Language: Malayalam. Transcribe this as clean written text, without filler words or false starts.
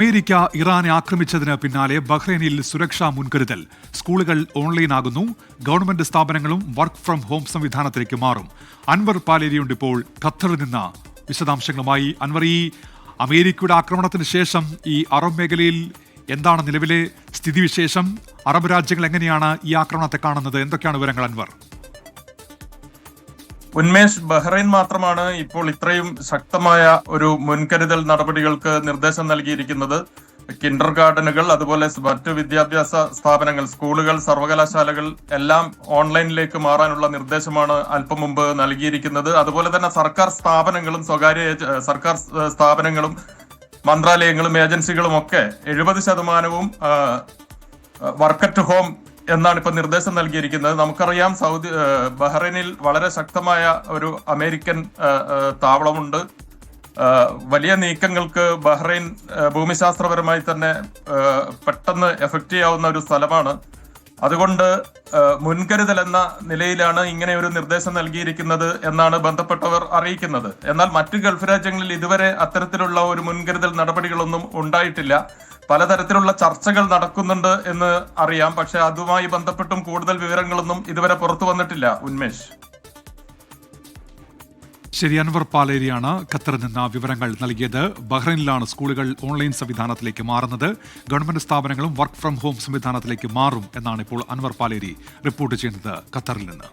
അമേരിക്ക ഇറാനെ ആക്രമിച്ചതിന് പിന്നാലെ ബഹ്റൈനിൽ സുരക്ഷാ മുൻകരുതൽ. സ്കൂളുകൾ ഓൺലൈനാകുന്നു. ഗവൺമെന്റ് സ്ഥാപനങ്ങളും വർക്ക് ഫ്രം ഹോം സംവിധാനത്തിലേക്ക് മാറും. അൻവർ പാലേരിയുണ്ട് ഇപ്പോൾ ഖത്തറിൽ നിന്ന് വിശദാംശങ്ങളുമായി. അൻവർ, ഈ അമേരിക്കയുടെ ആക്രമണത്തിന് ശേഷം ഈ അറബ് മേഖലയിൽ എന്താണ് നിലവിലെ സ്ഥിതിവിശേഷം? അറബ് രാജ്യങ്ങൾ എങ്ങനെയാണ് ഈ ആക്രമണത്തെ കാണുന്നത്? എന്തൊക്കെയാണ് വിവരങ്ങൾ അൻവർ? ഉന്മേഷ്, ബഹ്റൈൻ മാത്രമാണ് ഇപ്പോൾ ഇത്രയും ശക്തമായ ഒരു മുൻകരുതൽ നടപടികൾക്ക് നിർദ്ദേശം നൽകിയിരിക്കുന്നത്. കിൻഡർ ഗാർഡനുകൾ, അതുപോലെ മറ്റു വിദ്യാഭ്യാസ സ്ഥാപനങ്ങൾ, സ്കൂളുകൾ, സർവകലാശാലകൾ എല്ലാം ഓൺലൈനിലേക്ക് മാറാനുള്ള നിർദ്ദേശമാണ് അല്പം മുമ്പ് നൽകിയിരിക്കുന്നത്. അതുപോലെ തന്നെ സർക്കാർ സ്ഥാപനങ്ങളും സർക്കാർ സ്ഥാപനങ്ങളും മന്ത്രാലയങ്ങളും ഏജൻസികളും ഒക്കെ 70% വർക്ക് അറ്റ് ഹോം എന്നാണ് ഇപ്പൊ നിർദ്ദേശം നൽകിയിരിക്കുന്നത്. നമുക്കറിയാം, ബഹ്റൈനിൽ വളരെ ശക്തമായ ഒരു അമേരിക്കൻ താവളമുണ്ട്. വലിയ നീക്കങ്ങൾക്ക് ബഹ്റൈൻ ഭൂമിശാസ്ത്രപരമായി തന്നെ പെട്ടെന്ന് എഫക്റ്റ് ചെയ്യാവുന്ന ഒരു സ്ഥലമാണ്. അതുകൊണ്ട് മുൻകരുതൽ എന്ന നിലയിലാണ് ഇങ്ങനെ ഒരു നിർദ്ദേശം നൽകിയിരിക്കുന്നത് എന്നാണ് ബന്ധപ്പെട്ടവർ അറിയിക്കുന്നത്. എന്നാൽ മറ്റു ഗൾഫ് രാജ്യങ്ങളിൽ ഇതുവരെ അത്തരത്തിലുള്ള ഒരു മുൻകരുതൽ നടപടികളൊന്നും ഉണ്ടായിട്ടില്ല. പലതരത്തിലുള്ള ചർച്ചകൾ നടക്കുന്നുണ്ട് എന്ന് അറിയാം, പക്ഷെ അതുമായി ബന്ധപ്പെട്ടും കൂടുതൽ വിവരങ്ങളൊന്നും ഇതുവരെ പുറത്തു വന്നിട്ടില്ല. ഉന്മേഷ്, ശരി. അൻവർ പാലേരിയാണ് ഖത്തറിൽ നിന്ന് വിവരങ്ങൾ നൽകിയത്. ബഹ്റൈനിലാണ് സ്കൂളുകൾ ഓൺലൈൻ സംവിധാനത്തിലേക്ക് മാറുന്നത്. ഗവൺമെന്റ് സ്ഥാപനങ്ങളും വർക്ക് ഫ്രം ഹോം സംവിധാനത്തിലേക്ക് മാറും എന്നാണ് ഇപ്പോൾ അൻവർ പാലേരി റിപ്പോർട്ട് ചെയ്യുന്നത് ഖത്തറിൽ നിന്ന്.